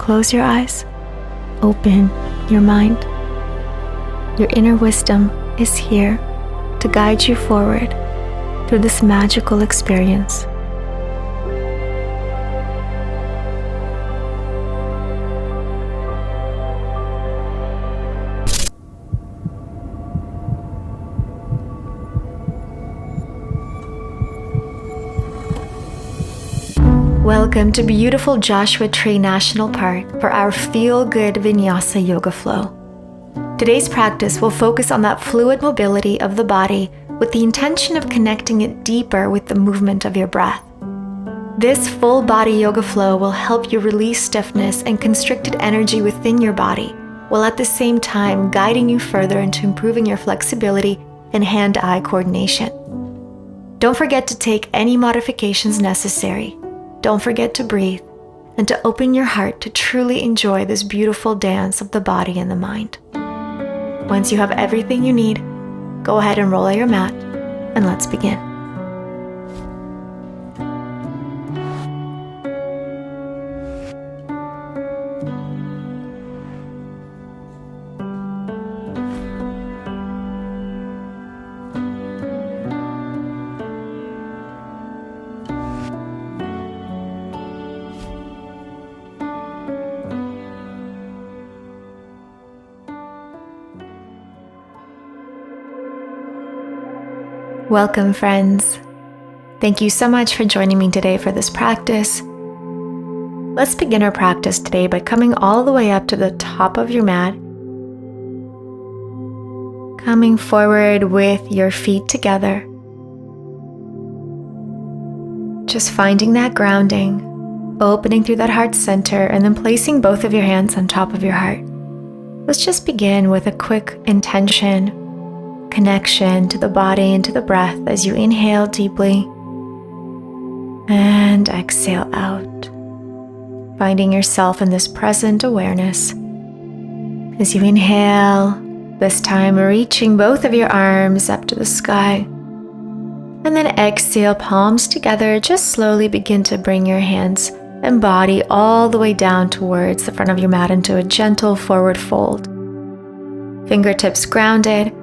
close your eyes, open your mind. Your inner wisdom is here to guide you forward through this magical experience. Welcome to beautiful Joshua Tree National Park for our feel-good Vinyasa Yoga flow. Today's practice will focus on that fluid mobility of the body with the intention of connecting it deeper with the movement of your breath. This full body yoga flow will help you release stiffness and constricted energy within your body, while at the same time guiding you further into improving your flexibility and hand-eye coordination. Don't forget to take any modifications necessary. Don't forget to breathe and to open your heart to truly enjoy this beautiful dance of the body and the mind. Once you have everything you need, go ahead and roll out your mat and let's begin. Welcome, friends. Thank you so much for joining me today for this practice. Let's begin our practice today by coming all the way up to the top of your mat, coming forward with your feet together, just finding that grounding, opening through that heart center, and then placing both of your hands on top of your heart. Let's just begin with a quick intention, connection to the body and to the breath as you inhale deeply and exhale out, finding yourself in this present awareness. As you inhale, this time reaching both of your arms up to the sky, and then exhale, palms together. Just slowly begin to bring your hands and body all the way down towards the front of your mat into a gentle forward fold. Fingertips grounded.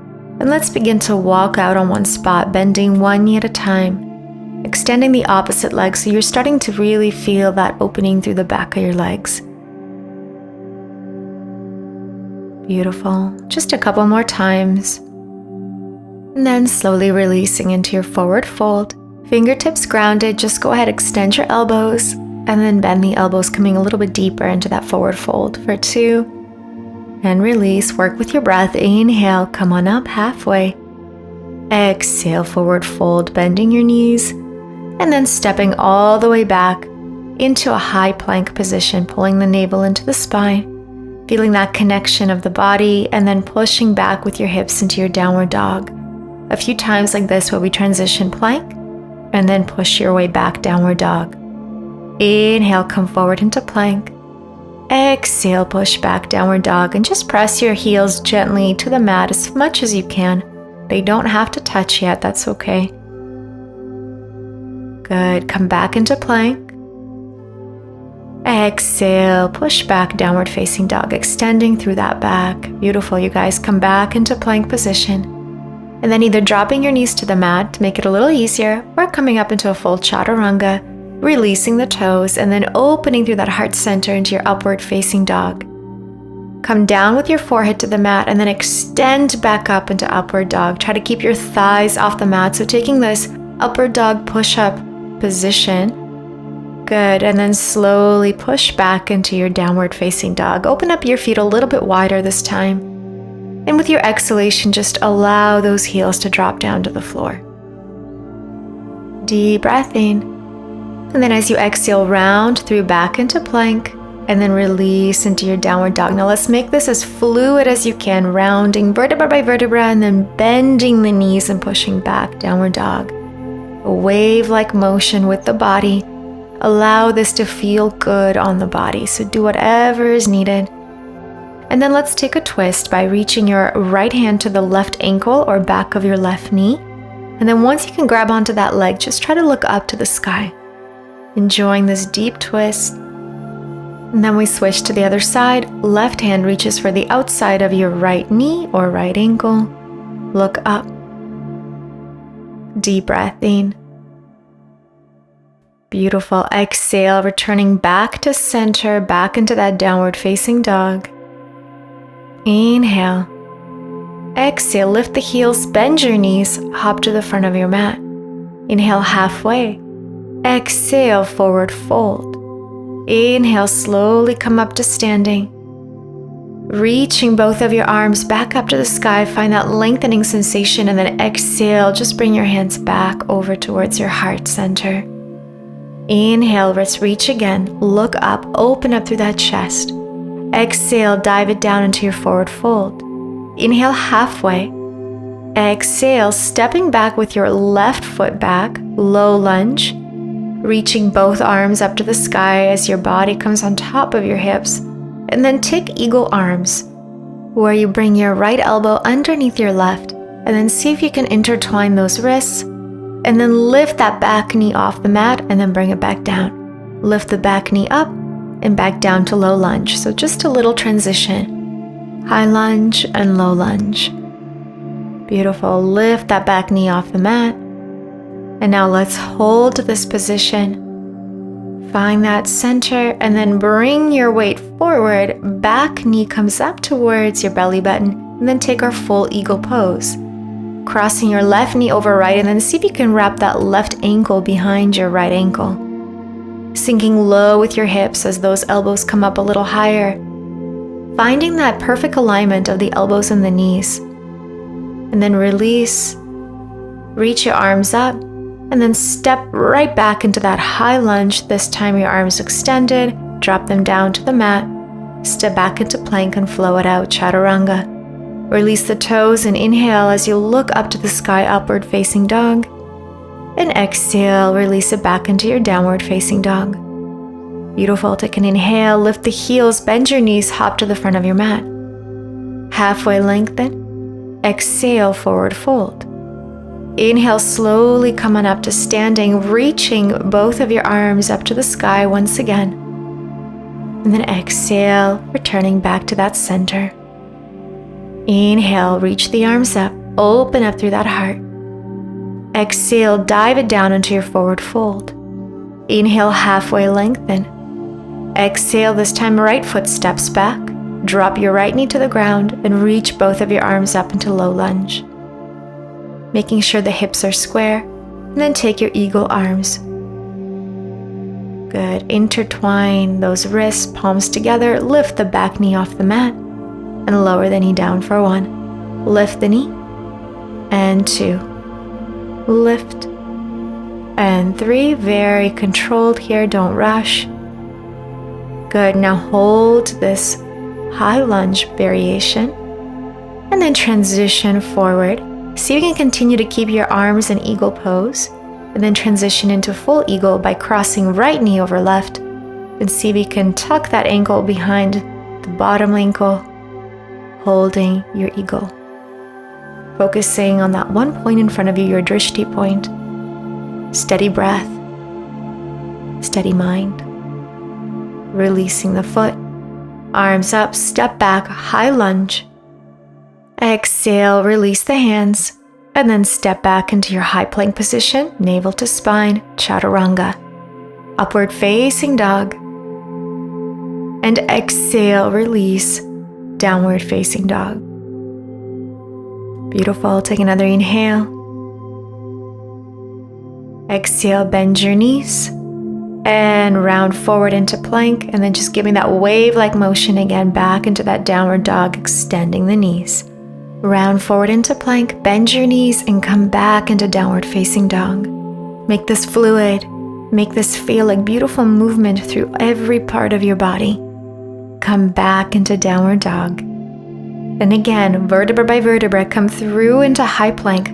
And let's begin to walk out on one spot, bending one knee at a time, extending the opposite leg so you're starting to really feel that opening through the back of your legs. Beautiful. Just a couple more times. And then slowly releasing into your forward fold. Fingertips grounded, just go ahead, extend your elbows, and then bend the elbows, coming a little bit deeper into that forward fold for 2. And release, work with your breath. Inhale, come on up halfway. Exhale, forward fold, bending your knees. And then stepping all the way back into a high plank position, pulling the navel into the spine. Feeling that connection of the body and then pushing back with your hips into your downward dog. A few times like this where we transition plank and then push your way back downward dog. Inhale, come forward into plank. Exhale, push back downward dog, and just press your heels gently to the mat as much as you can. They don't have to touch yet, that's okay. Good, come back into plank. Exhale, push back, downward facing dog, extending through that back. Beautiful, you guys, come back into plank position. And then either dropping your knees to the mat to make it a little easier, or coming up into a full chaturanga, releasing the toes, and then opening through that heart center into your upward facing dog. Come down with your forehead to the mat and then extend back up into upward dog. Try to keep your thighs off the mat. So taking this upward dog push-up position. Good. And then slowly push back into your downward facing dog. Open up your feet a little bit wider this time. And with your exhalation, just allow those heels to drop down to the floor. Deep breath in. And then as you exhale, round through back into plank and then release into your downward dog. Now let's make this as fluid as you can, rounding vertebra by vertebra and then bending the knees and pushing back, downward dog. A wave-like motion with the body. Allow this to feel good on the body, so do whatever is needed. And then let's take a twist by reaching your right hand to the left ankle or back of your left knee. And then once you can grab onto that leg, just try to look up to the sky. Enjoying this deep twist. And then we switch to the other side. Left hand reaches for the outside of your right knee or right ankle. Look up. Deep breath in. Beautiful. Exhale, returning back to center, back into that downward facing dog. Inhale. Exhale, lift the heels, bend your knees, hop to the front of your mat. Inhale halfway. Exhale, forward fold. Inhale, slowly come up to standing. Reaching both of your arms back up to the sky, find that lengthening sensation, and then exhale, just bring your hands back over towards your heart center. Inhale, let's reach again, look up, open up through that chest. Exhale, dive it down into your forward fold. Inhale halfway. Exhale, stepping back with your left foot back, low lunge. Reaching both arms up to the sky as your body comes on top of your hips. And then take eagle arms, where you bring your right elbow underneath your left, and then see if you can intertwine those wrists, and then lift that back knee off the mat, and then bring it back down. Lift the back knee up, and back down to low lunge. So just a little transition. High lunge and low lunge. Beautiful. Lift that back knee off the mat. And now let's hold this position. Find that center and then bring your weight forward. Back knee comes up towards your belly button, and then take our full eagle pose. Crossing your left knee over right, and then see if you can wrap that left ankle behind your right ankle. Sinking low with your hips as those elbows come up a little higher. Finding that perfect alignment of the elbows and the knees. And then release. Reach your arms up. And then step right back into that high lunge. This time your arms extended, drop them down to the mat, step back into plank and flow it out, chaturanga. Release the toes and inhale as you look up to the sky, upward facing dog. And exhale, release it back into your downward facing dog. Beautiful. Take an inhale, lift the heels, bend your knees, hop to the front of your mat. Halfway lengthen. Exhale, forward fold. Inhale, slowly come on up to standing, reaching both of your arms up to the sky once again. And then exhale, returning back to that center. Inhale, reach the arms up, open up through that heart. Exhale, dive it down into your forward fold. Inhale, halfway lengthen. Exhale, this time right foot steps back. Drop your right knee to the ground and reach both of your arms up into low lunge. Making sure the hips are square, and then take your eagle arms. Good. Intertwine those wrists, palms together, lift the back knee off the mat, and lower the knee down for 1. Lift the knee, and 2. Lift, and 3. Very controlled here, don't rush. Good. Now hold this high lunge variation, and then transition forward. See if you can continue to keep your arms in eagle pose, and then transition into full eagle by crossing right knee over left, and see if you can tuck that ankle behind the bottom ankle, holding your eagle. Focusing on that one point in front of you, your drishti point. Steady breath, steady mind. Releasing the foot, arms up, step back, high lunge. Exhale, release the hands, and then step back into your high plank position, navel to spine, chaturanga. Upward facing dog. And exhale, release, downward facing dog. Beautiful. Take another inhale. Exhale, bend your knees, and round forward into plank, and then just giving that wave-like motion again back into that downward dog, extending the knees. Round forward into plank, bend your knees, and come back into downward facing dog. Make this fluid. Make this feel like beautiful movement through every part of your body. Come back into downward dog. And again, vertebra by vertebra, come through into high plank.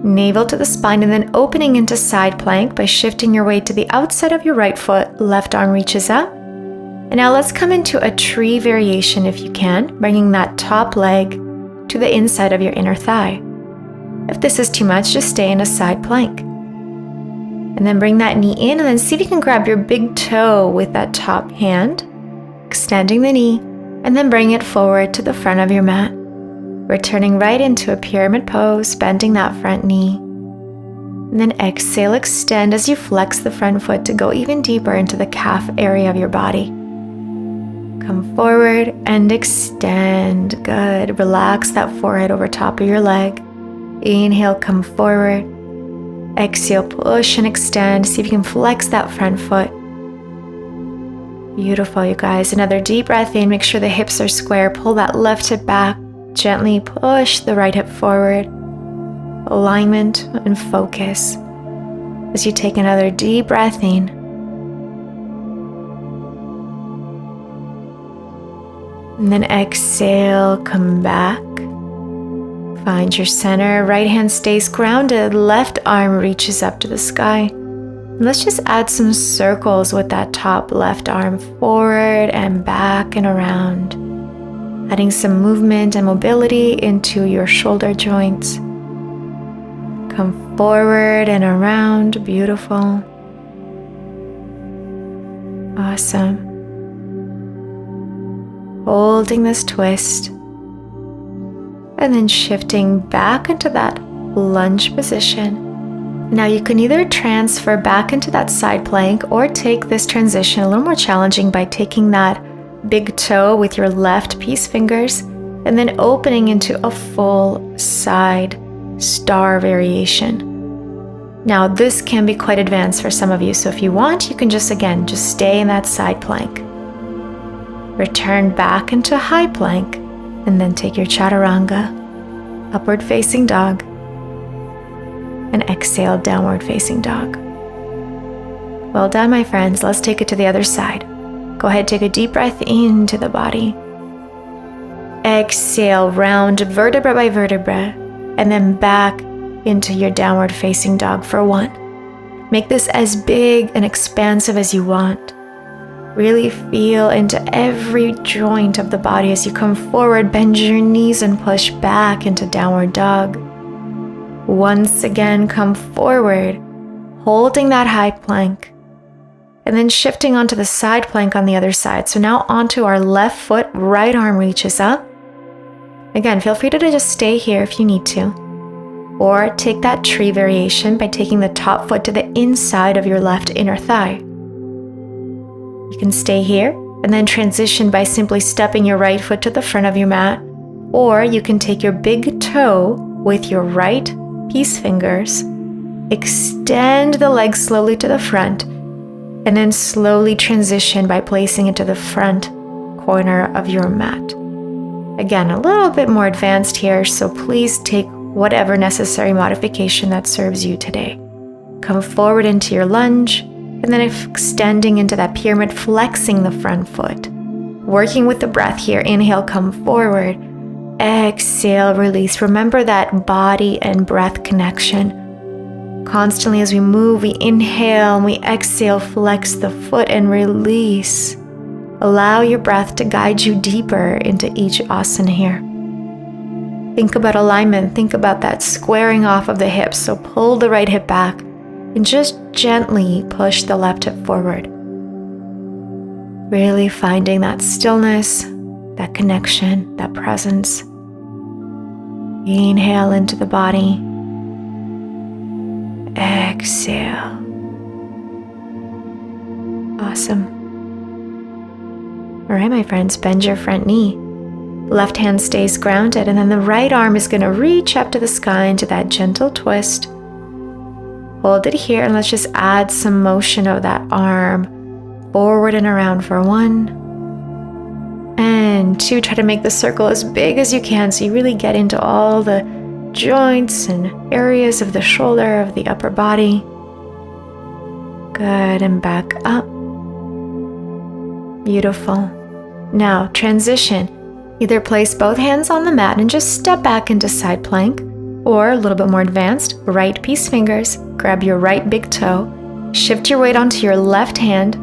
Navel to the spine, and then opening into side plank by shifting your weight to the outside of your right foot. Left arm reaches up. And now let's come into a tree variation if you can, bringing that top leg to the inside of your inner thigh. If this is too much, just stay in a side plank. And then bring that knee in, and then see if you can grab your big toe with that top hand. extending the knee, and then bring it forward to the front of your mat. Returning right into a pyramid pose, bending that front knee. And then exhale, extend as you flex the front foot to go even deeper into the calf area of your body. Come forward and extend. Good. Relax that forehead over top of your leg. Inhale, come forward. Exhale, push and extend. See if you can flex that front foot. Beautiful, you guys. Another deep breath in. Make sure the hips are square. Pull that left hip back. Gently push the right hip forward. Alignment and focus. As you take another deep breath in. And then exhale, come back. Find your center. Right hand stays grounded. Left arm reaches up to the sky. And let's just add some circles with that top left arm forward and back and around. Adding some movement and mobility into your shoulder joints. Come forward and around. Beautiful. Awesome. Holding this twist. And then shifting back into that lunge position. Now you can either transfer back into that side plank or take this transition a little more challenging by taking that big toe with your left peace fingers and then opening into a full side star variation. Now this can be quite advanced for some of you, so if you want, you can just stay in that side plank. Return back into high plank and then take your chaturanga, upward facing dog, and exhale, downward facing dog. Well done, my friends. Let's take it to the other side. Go ahead, take a deep breath into the body. Exhale, round vertebra by vertebra, and then back into your downward facing dog for 1. Make this as big and expansive as you want. Really feel into every joint of the body as you come forward, bend your knees and push back into downward dog. Once again, come forward, holding that high plank, and then shifting onto the side plank on the other side. So now onto our left foot, right arm reaches up. Again, feel free to just stay here if you need to. Or take that tree variation by taking the top foot to the inside of your left inner thigh. You can stay here and then transition by simply stepping your right foot to the front of your mat. Or you can take your big toe with your right peace fingers, extend the leg slowly to the front, and then slowly transition by placing it to the front corner of your mat. Again, a little bit more advanced here, so please take whatever necessary modification that serves you today. Come forward into your lunge, and then extending into that pyramid, flexing the front foot. Working with the breath here. Inhale, come forward. Exhale, release. Remember that body and breath connection. Constantly as we move, we inhale and we exhale, flex the foot and release. Allow your breath to guide you deeper into each asana here. Think about alignment. Think about that squaring off of the hips. So pull the right hip back and just gently push the left hip forward. Really finding that stillness, that connection, that presence. Inhale into the body. Exhale. Awesome. All right, my friends, bend your front knee. Left hand stays grounded, and then the right arm is going to reach up to the sky into that gentle twist. Hold it here, and let's just add some motion of that arm forward and around for 1 and 2. Try to make the circle as big as you can so you really get into all the joints and areas of the shoulder, of the upper body. Good, and back up. Beautiful. Now transition. Either place both hands on the mat and just step back into side plank, or a little bit more advanced, right peace fingers, grab your right big toe, shift your weight onto your left hand,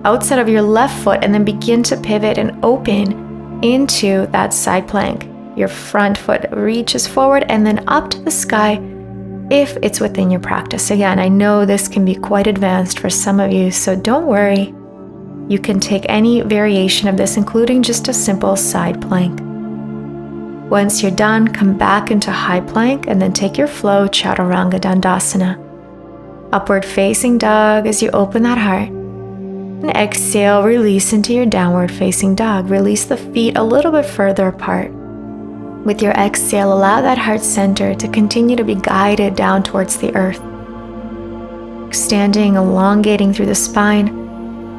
outside of your left foot, and then begin to pivot and open into that side plank. Your front foot reaches forward and then up to the sky if it's within your practice. Again, I know this can be quite advanced for some of you, so don't worry. You can take any variation of this, including just a simple side plank. Once you're done, come back into high plank and then take your flow, Chaturanga Dandasana. Upward facing dog as you open that heart. And exhale, release into your downward facing dog. Release the feet a little bit further apart. With your exhale, allow that heart center to continue to be guided down towards the earth. Extending, elongating through the spine.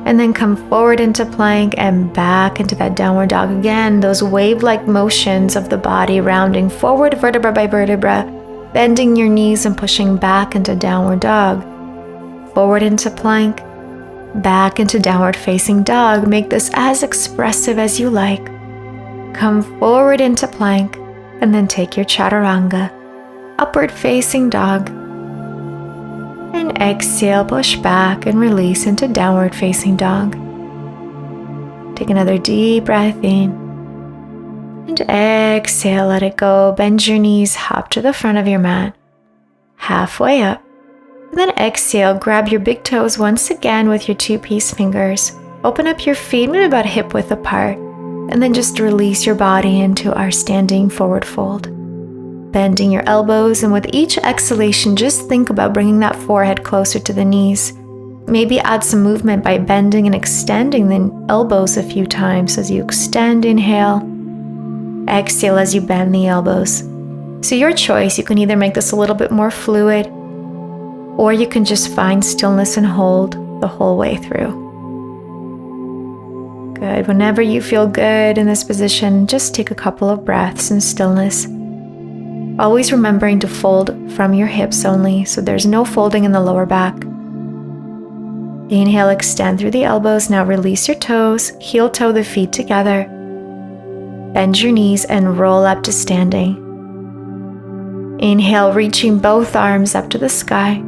And then come forward into plank and back into that downward dog again. Those wave-like motions of the body rounding forward vertebra by vertebra, bending your knees and pushing back into downward dog. Forward into plank, back into downward facing dog. Make this as expressive as you like. Come forward into plank and then take your Chaturanga. Upward facing dog. And exhale, push back and release into downward facing dog. Take another deep breath in. And exhale, let it go. Bend your knees, hop to the front of your mat. Halfway up. And then exhale, grab your big toes once again with your 2-piece fingers. Open up your feet, maybe about hip width apart. And then just release your body into our standing forward fold. Bending your elbows, and with each exhalation, just think about bringing that forehead closer to the knees. Maybe add some movement by bending and extending the elbows a few times as you extend, inhale. Exhale as you bend the elbows. So your choice, you can either make this a little bit more fluid, or you can just find stillness and hold the whole way through. Good. Whenever you feel good in this position, just take a couple of breaths in stillness. Always remembering to fold from your hips only, so there's no folding in the lower back. Inhale, extend through the elbows. Now release your toes, heel toe the feet together. Bend your knees and roll up to standing. Inhale, reaching both arms up to the sky.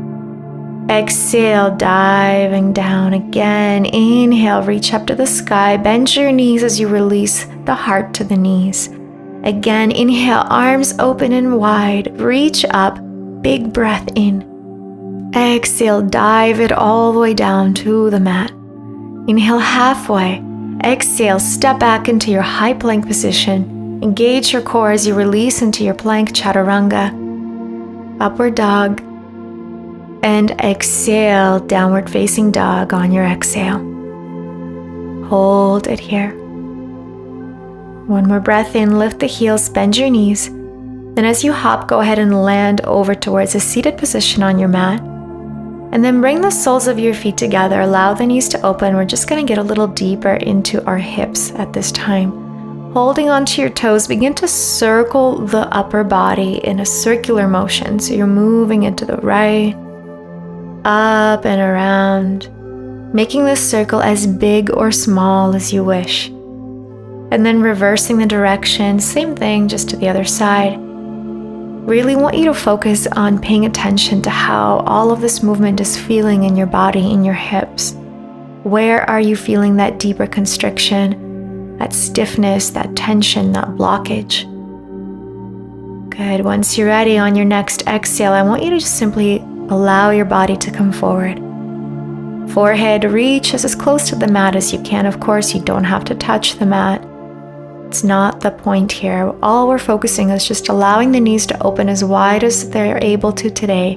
Exhale, diving down again. Inhale, reach up to the sky. Bend your knees as you release the heart to the knees. Again, inhale, arms open and wide. Reach up, big breath in. Exhale, dive it all the way down to the mat. Inhale halfway. Exhale, step back into your high plank position. Engage your core as you release into your plank Chaturanga. Upward dog. And exhale, downward facing dog on your exhale. Hold it here. One more breath in, lift the heels, bend your knees. Then as you hop, go ahead and land over towards a seated position on your mat. And then bring the soles of your feet together. Allow the knees to open. We're just going to get a little deeper into our hips at this time. Holding onto your toes, begin to circle the upper body in a circular motion. So you're moving it to the right, up and around, making this circle as big or small as you wish. And then reversing the direction, same thing, just to the other side. Really want you to focus on paying attention to how all of this movement is feeling in your body, in your hips. Where are you feeling that deeper constriction, that stiffness, that tension, that blockage? Good. Once you're ready, on your next exhale, I want you to just simply allow your body to come forward. Forehead reaches as close to the mat as you can. Of course, you don't have to touch the mat. It's not the point here. All we're focusing is just allowing the knees to open as wide as they're able to today.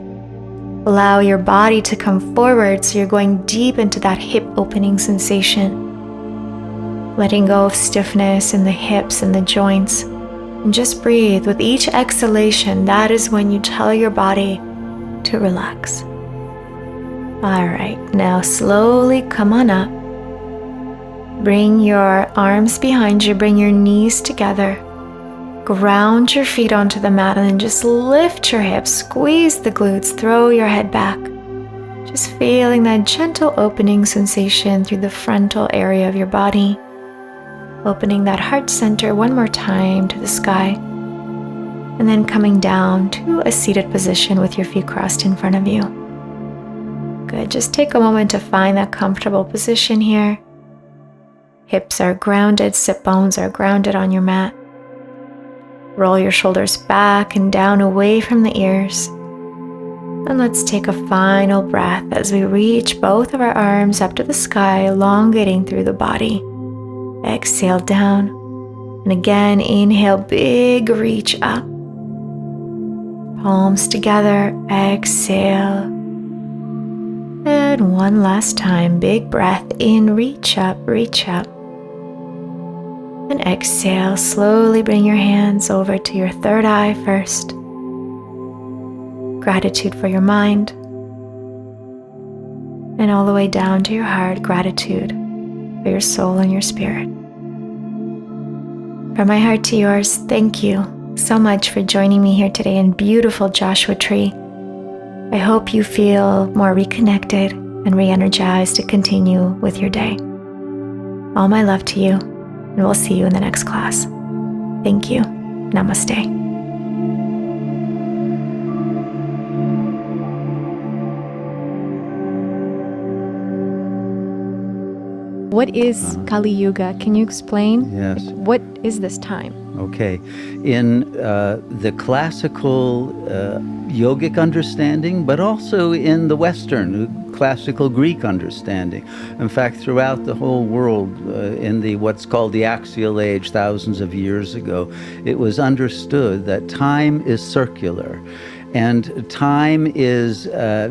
Allow your body to come forward so you're going deep into that hip opening sensation. Letting go of stiffness in the hips and the joints. And just breathe. With each exhalation, that is when you tell your body to relax. All right, now slowly come on up. Bring your arms behind you, bring your knees together. Ground your feet onto the mat and then just lift your hips, squeeze the glutes, throw your head back. Just feeling that gentle opening sensation through the frontal area of your body. Opening that heart center one more time to the sky. And then coming down to a seated position with your feet crossed in front of you. Good, just take a moment to find that comfortable position here. Hips are grounded, sit bones are grounded on your mat. Roll your shoulders back and down away from the ears. And let's take a final breath as we reach both of our arms up to the sky, elongating through the body. Exhale down. And again, inhale, big reach up. Palms together, exhale. And one last time, big breath in, reach up, reach up. And exhale, slowly bring your hands over to your third eye first. Gratitude for your mind. And all the way down to your heart, gratitude for your soul and your spirit. From my heart to yours, thank you so much for joining me here today in beautiful Joshua Tree. I hope you feel more reconnected and re-energized to continue with your day. All my love to you, and we'll see you in the next class. Thank you. Namaste. What is Kali Yuga? Can you explain? Yes. What is this time? Okay. In the classical yogic understanding, but also in the Western classical Greek understanding. In fact, throughout the whole world, in the what's called the axial age, thousands of years ago, it was understood that time is circular. And time is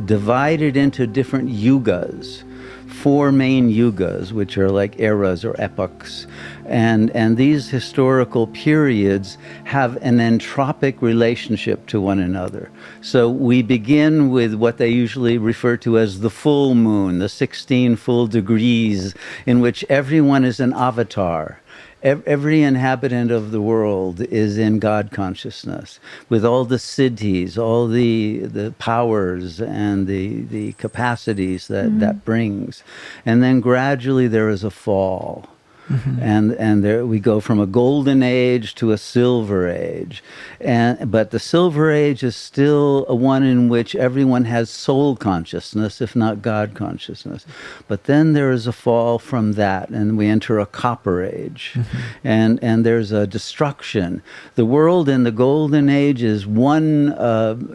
divided into different yugas. 4 main yugas, which are like eras or epochs. And these historical periods have an entropic relationship to one another. So we begin with what they usually refer to as the full moon, the 16 full degrees, in which everyone is an avatar. Every inhabitant of the world is in God consciousness, with all the siddhis, all the powers and the capacities that brings. And then gradually there is a fall. And there we go from a golden age to a silver age, but the silver age is still one in which everyone has soul consciousness, if not God consciousness. But then there is a fall from that, and we enter a copper age, and there's a destruction. The world in the golden age is one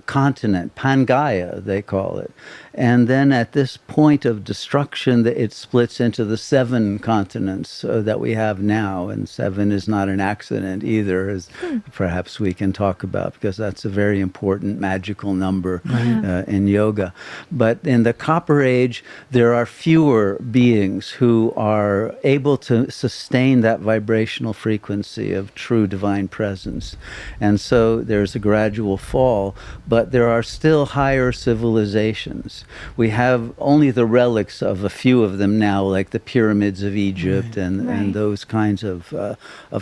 continent, Pangaea they call it. And then at this point of destruction, it splits into the 7 continents that we have now. And 7 is not an accident either, as perhaps we can talk about, because that's a very important magical number in yoga. But in the Copper Age, there are fewer beings who are able to sustain that vibrational frequency of true divine presence. And so there's a gradual fall, but there are still higher civilizations. We have only the relics of a few of them now, like the pyramids of Egypt and those kinds of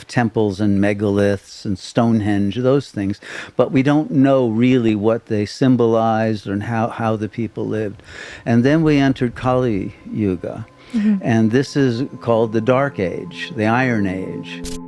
temples and megaliths and Stonehenge, those things. But we don't know really what they symbolized and how the people lived. And then we entered Kali Yuga. And this is called the Dark Age, the Iron Age.